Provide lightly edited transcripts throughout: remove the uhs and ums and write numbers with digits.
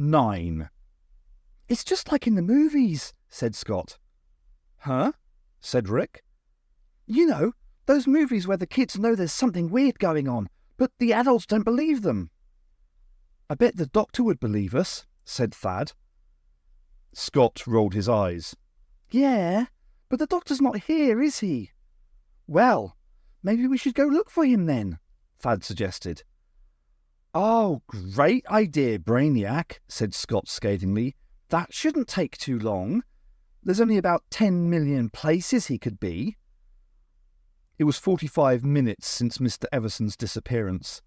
9. "It's just like in the movies," said Scott. "Huh?" said Rick. "You know, those movies where the kids know there's something weird going on, but the adults don't believe them." "I bet the doctor would believe us," said Thad. Scott rolled his eyes. "Yeah, but the doctor's not here, is he?" "Well, maybe we should go look for him then," Thad suggested. "Oh, great idea, Brainiac," said Scott scathingly. "That shouldn't take too long. There's only about 10 million places he could be." It was 45 minutes since Mr. Everson's disappearance.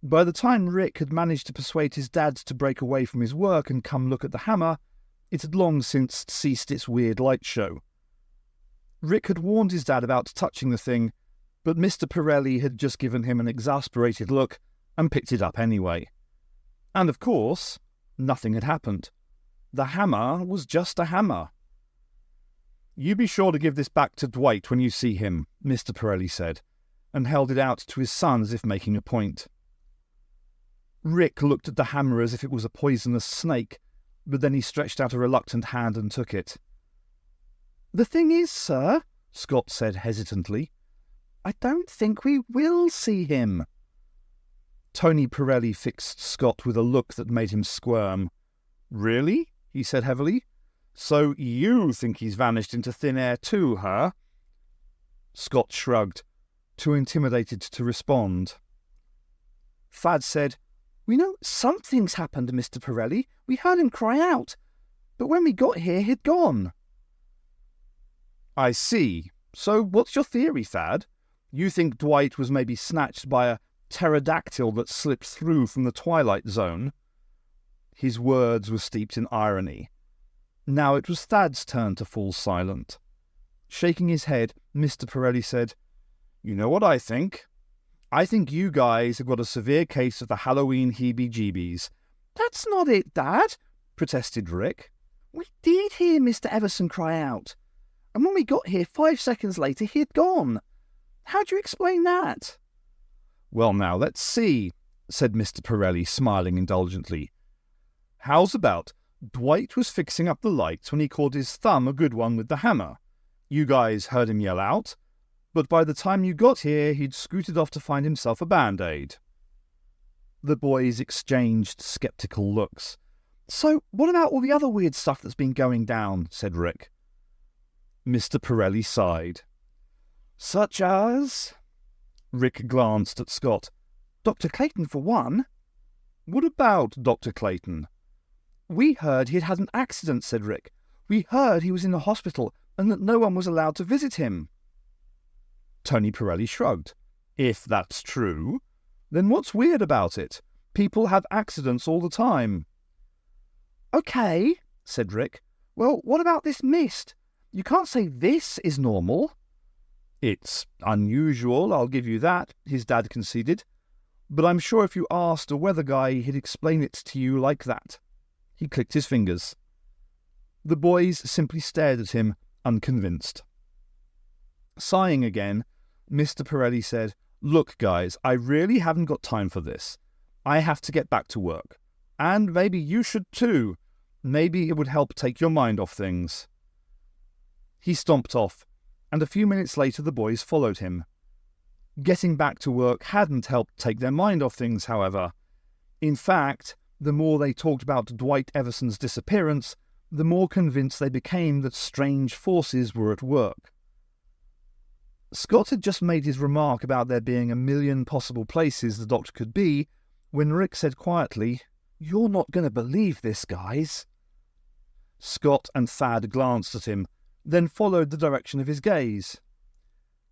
By the time Rick had managed to persuade his dad to break away from his work and come look at the hammer, it had long since ceased its weird light show. Rick had warned his dad about touching the thing, but Mr. Pirelli had just given him an exasperated look and picked it up anyway. And of course, nothing had happened. The hammer was just a hammer. "You be sure to give this back to Dwight when you see him," Mr. Pirelli said, and held it out to his son as if making a point. Rick looked at the hammer as if it was a poisonous snake, but then he stretched out a reluctant hand and took it. "The thing is, sir," Scott said hesitantly, "I don't think we will see him." Tony Pirelli fixed Scott with a look that made him squirm. "Really?" he said heavily. "So you think he's vanished into thin air too, huh?" Scott shrugged, too intimidated to respond. Thad said, "We know something's happened, Mr. Pirelli. We heard him cry out, but when we got here, he'd gone." "I see. So what's your theory, Thad? You think Dwight was maybe snatched by a pterodactyl that slipped through from the Twilight Zone?" His words were steeped in irony. Now it was Thad's turn to fall silent. Shaking his head, Mr. Pirelli said, "You know what I think? I think you guys have got a severe case of the Halloween heebie-jeebies." "That's not it, Dad," protested Rick. "We did hear Mr. Everson cry out, and when we got here 5 seconds later, he had gone. How do you explain that?" "Well, now, let's see," said Mr. Pirelli, smiling indulgently. "How's about Dwight was fixing up the lights when he caught his thumb a good one with the hammer. You guys heard him yell out, but by the time you got here, he'd scooted off to find himself a Band-Aid." The boys exchanged sceptical looks. "So what about all the other weird stuff that's been going down?" said Rick. Mr. Pirelli sighed. "Such as?" Rick glanced at Scott. "Dr. Clayton, for one." "What about Dr. Clayton?" "We heard he'd had an accident," said Rick. "We heard he was in the hospital and that no one was allowed to visit him." Tony Pirelli shrugged. "If that's true, then what's weird about it? People have accidents all the time." "Okay," said Rick. "Well, what about this mist? You can't say this is normal." "It's unusual, I'll give you that," his dad conceded. "But I'm sure if you asked a weather guy, he'd explain it to you like that." He clicked his fingers. The boys simply stared at him, unconvinced. Sighing again, Mr. Pirelli said, "Look, guys, I really haven't got time for this. I have to get back to work. And maybe you should too. Maybe it would help take your mind off things." He stomped off, and a few minutes later the boys followed him. Getting back to work hadn't helped take their mind off things, however. In fact, the more they talked about Dwight Everson's disappearance, the more convinced they became that strange forces were at work. Scott had just made his remark about there being a million possible places the doctor could be, when Rick said quietly, "You're not going to believe this, guys." Scott and Thad glanced at him, then followed the direction of his gaze.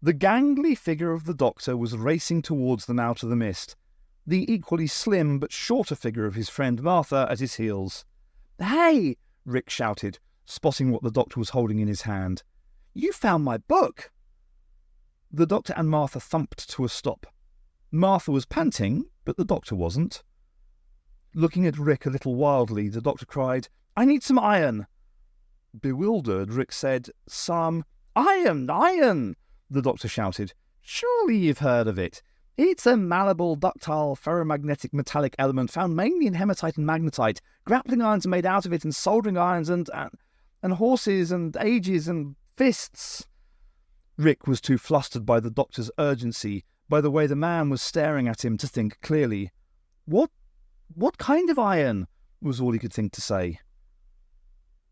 The gangly figure of the doctor was racing towards them out of the mist, the equally slim but shorter figure of his friend Martha at his heels. "Hey!" Rick shouted, spotting what the doctor was holding in his hand. "You found my book!" The doctor and Martha thumped to a stop. Martha was panting, but the doctor wasn't. Looking at Rick a little wildly, the doctor cried, "I need some iron!" Bewildered, Rick said, "Some iron! Iron!" The doctor shouted. "Surely you've heard of it. It's a malleable, ductile, ferromagnetic metallic element found mainly in hematite and magnetite. Grappling irons are made out of it, and soldering irons and horses and ages and fists. Rick was too flustered by the doctor's urgency, by the way the man was staring at him, to think clearly. What kind of iron? Was all he could think to say.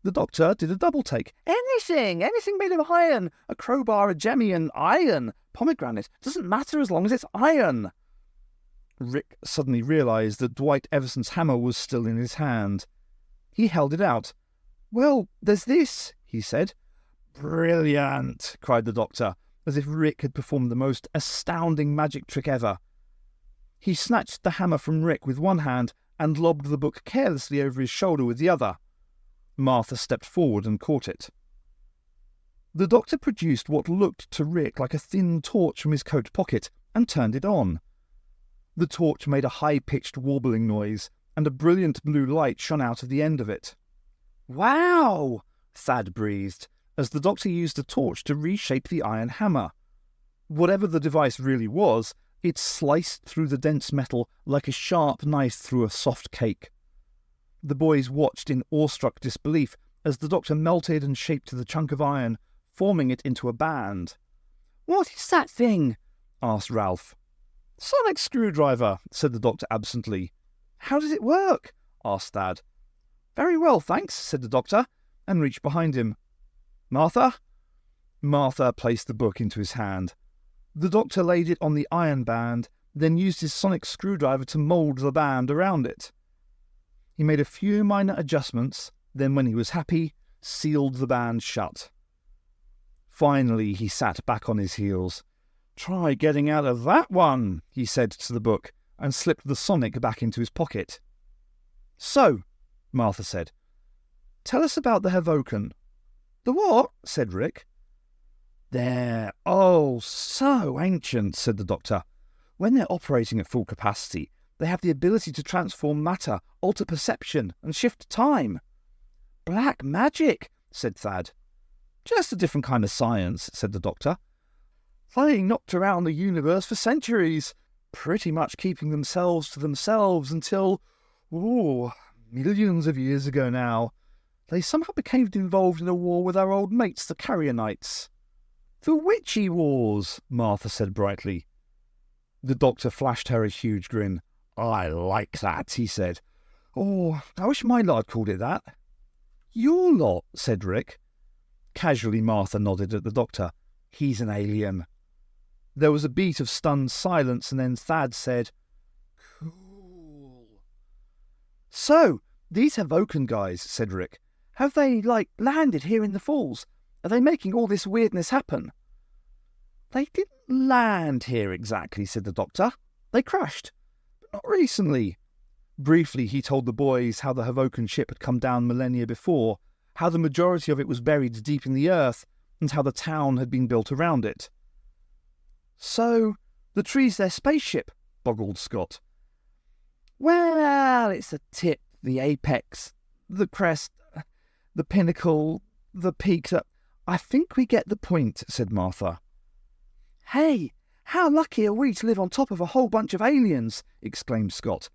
The doctor did a double take. Anything made of iron. A crowbar, a jemmy, an iron. Pomegranate. Doesn't matter as long as it's iron. Rick suddenly realised that Dwight Everson's hammer was still in his hand. He held it out. Well, there's this, he said. Brilliant, cried the doctor, as if Rick had performed the most astounding magic trick ever. He snatched the hammer from Rick with one hand and lobbed the book carelessly over his shoulder with the other. Martha stepped forward and caught it. The doctor produced what looked to Rick like a thin torch from his coat pocket and turned it on. The torch made a high-pitched warbling noise, and a brilliant blue light shone out of the end of it. "Wow!" Thad breathed, as the doctor used the torch to reshape the iron hammer. Whatever the device really was, it sliced through the dense metal like a sharp knife through a soft cake. The boys watched in awestruck disbelief as the doctor melted and shaped the chunk of iron, forming it into a band. "What is that thing?" asked Ralph. "Sonic screwdriver," said the doctor absently. "How does it work?" asked Thad. "Very well, thanks," said the doctor, and reached behind him. "Martha?" Martha placed the book into his hand. The doctor laid it on the iron band, then used his sonic screwdriver to mould the band around it. He made a few minor adjustments, then when he was happy, sealed the band shut. Finally, he sat back on his heels. "Try getting out of that one," he said to the book, and slipped the sonic back into his pocket. "So," Martha said, "tell us about the Havoken." "The what?" said Rick. "They're so ancient," said the doctor. "When they're operating at full capacity, they have the ability to transform matter, alter perception, and shift time." "Black magic," said Thad. "Just a different kind of science," said the doctor. "They knocked around the universe for centuries, pretty much keeping themselves to themselves until, millions of years ago now. They somehow became involved in a war with our old mates, the Carrionites." "The Witchy Wars," Martha said brightly. The doctor flashed her a huge grin. "I like that," he said. "Oh, I wish my lot called it that." "Your lot," said Rick. Casually, Martha nodded at the doctor. "He's an alien." There was a beat of stunned silence, and then Thad said, "Cool." "So, these Havoken guys," said Rick, "have they, landed here in the Falls? Are they making all this weirdness happen?" "They didn't land here exactly," said the doctor. "They crashed, but not recently." Briefly, he told the boys how the Havoken ship had come down millennia before, how the majority of it was buried deep in the earth, and how the town had been built around it. "So, the tree's their spaceship," boggled Scott. "Well, it's the tip, the apex, the crest, the pinnacle, the peak. I think we get the point," said Martha. "Hey, how lucky are we to live on top of a whole bunch of aliens?" exclaimed Scott,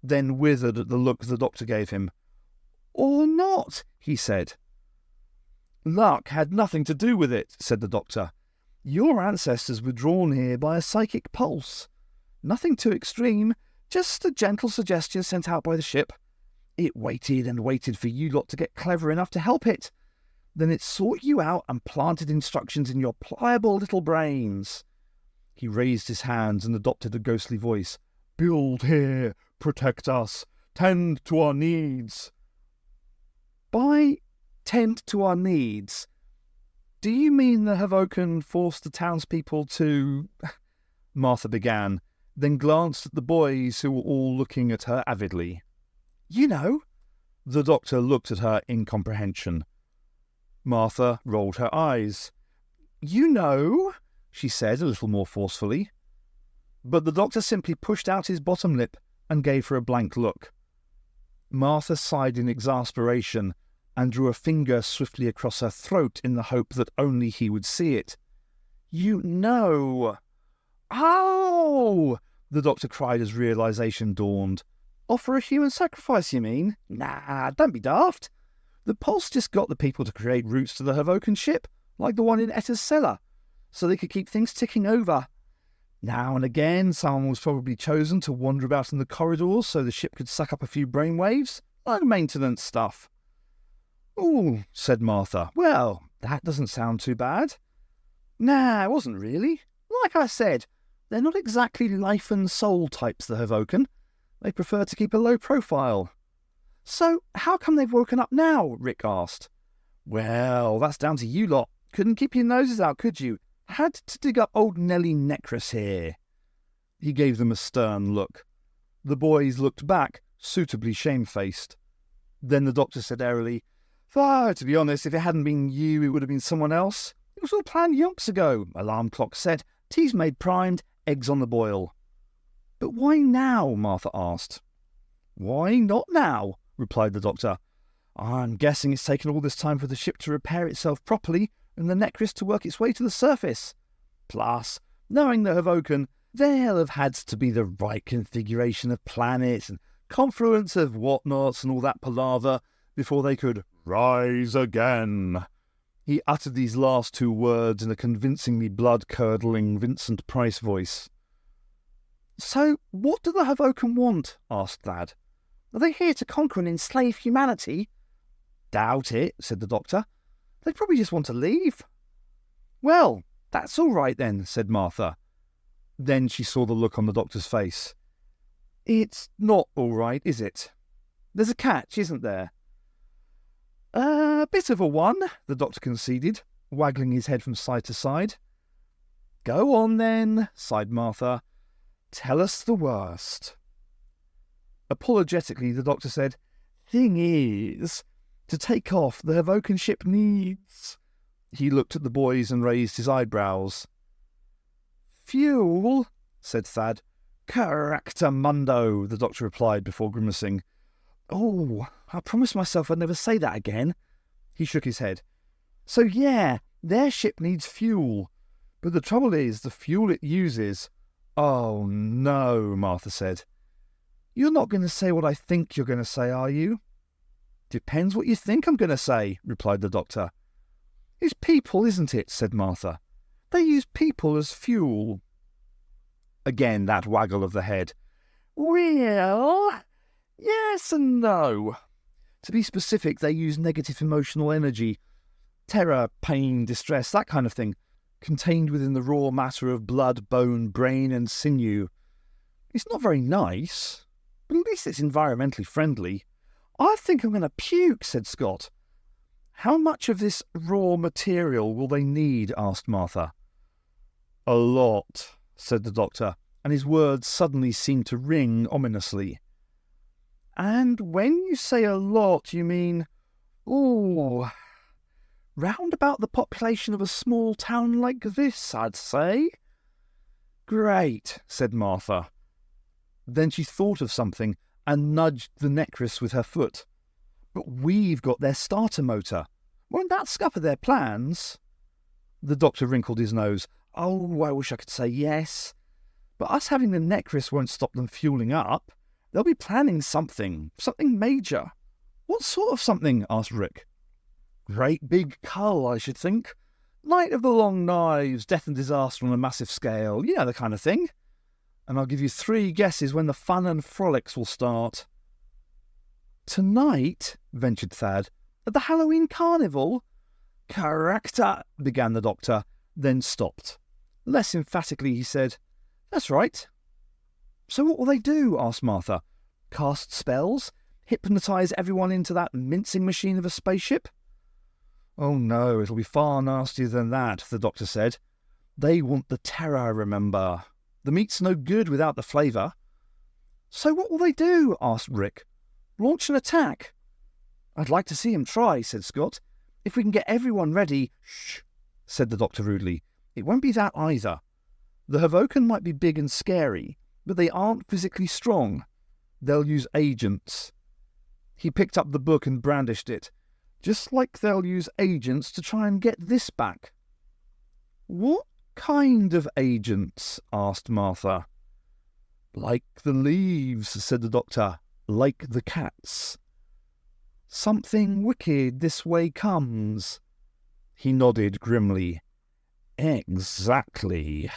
then withered at the look the doctor gave him. "Or not," he said. "Luck had nothing to do with it," said the doctor. "Your ancestors were drawn here by a psychic pulse. Nothing too extreme, just a gentle suggestion sent out by the ship. It waited and waited for you lot to get clever enough to help it. Then it sought you out and planted instructions in your pliable little brains." He raised his hands and adopted a ghostly voice. "Build here, protect us, tend to our needs." "By tend to our needs, do you mean the Havoken forced the townspeople to—" Martha began, then glanced at the boys who were all looking at her avidly. "You know." The doctor looked at her in comprehension. Martha rolled her eyes. "You know," she said a little more forcefully. But the doctor simply pushed out his bottom lip and gave her a blank look. Martha sighed in exasperation and drew a finger swiftly across her throat in the hope that only he would see it. "You know." Oh! The doctor cried as realization dawned. Offer a human sacrifice, you mean? Nah, don't be daft. The Pulse just got the people to create routes to the Hovoken ship, like the one in Etta's cellar, so they could keep things ticking over. Now and again, someone was probably chosen to wander about in the corridors so the ship could suck up a few brainwaves, like maintenance stuff. "Ooh," said Martha. "Well, that doesn't sound too bad." "Nah, it wasn't really. Like I said, they're not exactly life and soul types, the Hovoken. They prefer to keep a low profile." "So, how come they've woken up now?" Rick asked. "Well, that's down to you lot. Couldn't keep your noses out, could you? Had to dig up old Nellie Necris here." He gave them a stern look. The boys looked back, suitably shamefaced. Then the doctor said airily, "To be honest, if it hadn't been you, it would have been someone else. It was all planned yonks ago. Alarm clock set, tea's made primed, eggs on the boil." "But why now?" Martha asked. "Why not now?" replied the doctor. "I'm guessing it's taken all this time for the ship to repair itself properly and the Necris to work its way to the surface. Plus, knowing the Hovoken, they'll have had to be the right configuration of planets and confluence of whatnots and all that palaver before they could rise again." He uttered these last two words in a convincingly blood-curdling Vincent Price voice. "So, what do the Hovoken want?" asked Thad. "Are they here to conquer and enslave humanity?" "Doubt it," said the doctor. "They probably just want to leave." "Well, that's all right then," said Martha. Then she saw the look on the doctor's face. "It's not all right, is it? There's a catch, isn't there?" "A bit of a one," the doctor conceded, waggling his head from side to side. "Go on then," sighed Martha. "Tell us the worst." Apologetically, the doctor said, "Thing is, to take off, the Hovoken ship needs—" He looked at the boys and raised his eyebrows. "Fuel," said Thad. "Caractamundo," the doctor replied before grimacing. "Oh, I promised myself I'd never say that again." He shook his head. "So yeah, their ship needs fuel. But the trouble is, the fuel it uses—" "Oh no," Martha said. "You're not going to say what I think you're going to say, are you?" "Depends what you think I'm going to say," replied the doctor. "It's people, isn't it?" said Martha. "They use people as fuel." Again that waggle of the head. "Well, yes and no. To be specific, they use negative emotional energy. Terror, pain, distress, that kind of thing, contained within the raw matter of blood, bone, brain and sinew. It's not very nice, but at least it's environmentally friendly." "I think I'm going to puke," said Scott. "How much of this raw material will they need?" asked Martha. "A lot," said the doctor, and his words suddenly seemed to ring ominously. "And when you say a lot, you mean—" "Ooh, round about the population of a small town like this, I'd say." "Great," said Martha. Then she thought of something and nudged the Necris with her foot. "But we've got their starter motor. Won't that scupper their plans?" The doctor wrinkled his nose. "Oh, I wish I could say yes. But us having the Necris won't stop them fueling up. They'll be planning something major." "What sort of something?" asked Rick. "Great big cull, I should think. Night of the Long Knives, death and disaster on a massive scale. You know, the kind of thing. And I'll give you 3 guesses when the fun and frolics will start." "Tonight?" ventured Thad. "At the Halloween Carnival?" "Character," began the doctor, then stopped. Less emphatically, he said, "That's right." "So what will they do?" asked Martha. "Cast spells? Hypnotise everyone into that mincing machine of a spaceship?" "Oh no, it'll be far nastier than that," the doctor said. "They want the terror, remember. The meat's no good without the flavour." "So what will they do?" asked Rick. "Launch an attack?" "I'd like to see him try," said Scott. "If we can get everyone ready—" "Shh," said the doctor rudely. "It won't be that either. The Hovoken might be big and scary, but they aren't physically strong. They'll use agents." He picked up the book and brandished it. "Just like they'll use agents to try and get this back." "What kind of agents?" asked Martha. "Like the leaves," said the doctor. "Like the cats." "Something wicked this way comes." He nodded grimly. "Exactly."